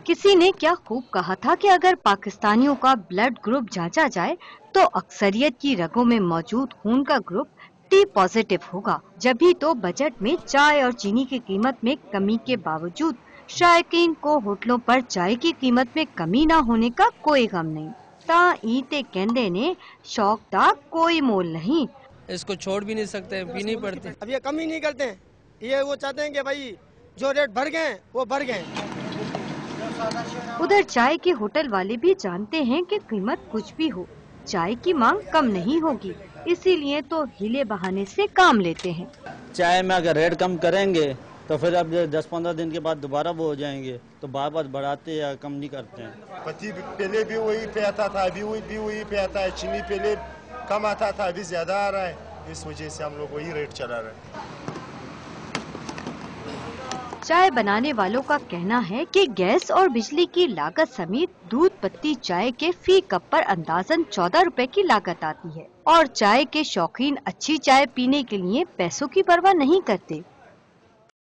किसी ने क्या खूब कहा था कि अगर पाकिस्तानियों का ब्लड ग्रुप जांचा जाए तो अक्सरियत की रगों में मौजूद खून का ग्रुप टी पॉजिटिव होगा। जभी तो बजट में चाय और चीनी की कीमत में कमी के बावजूद शायकीन को होटलों पर चाय की कीमत में कमी न होने का कोई गम नहीं। ता ईते कहंदे ने शौक दा कोई मोल नहीं। इसको छोड़ भी नहीं सकते, पीनी पड़ती। अब ये कम ही नहीं करते हैं, ये वो चाहते हैं कि भाई जो रेट बढ़ गए वो बढ़ गए। उधर चाय के होटल वाले भी जानते हैं कि कीमत कुछ भी हो, चाय की मांग कम नहीं होगी, इसीलिए तो हीले बहाने से काम लेते हैं। चाय में अगर रेट कम करेंगे तो फिर अब 10-15 दिन के बाद दोबारा वो हो जाएंगे, तो बार बार बढ़ाते या कम नहीं करते हैं। पहले भी वही पे आता था, अभी भी वही पे आता है। चीनी पहले कम आता था, अभी ज्यादा आ रहा है, इस वजह से हम लोग वही रेट चला रहे हैं। चाय बनाने वालों का कहना है कि गैस और बिजली की लागत समेत दूध पत्ती चाय के फी कप पर अंदाजन 14 रुपए की लागत आती है और चाय के शौकीन अच्छी चाय पीने के लिए पैसों की परवाह नहीं करते।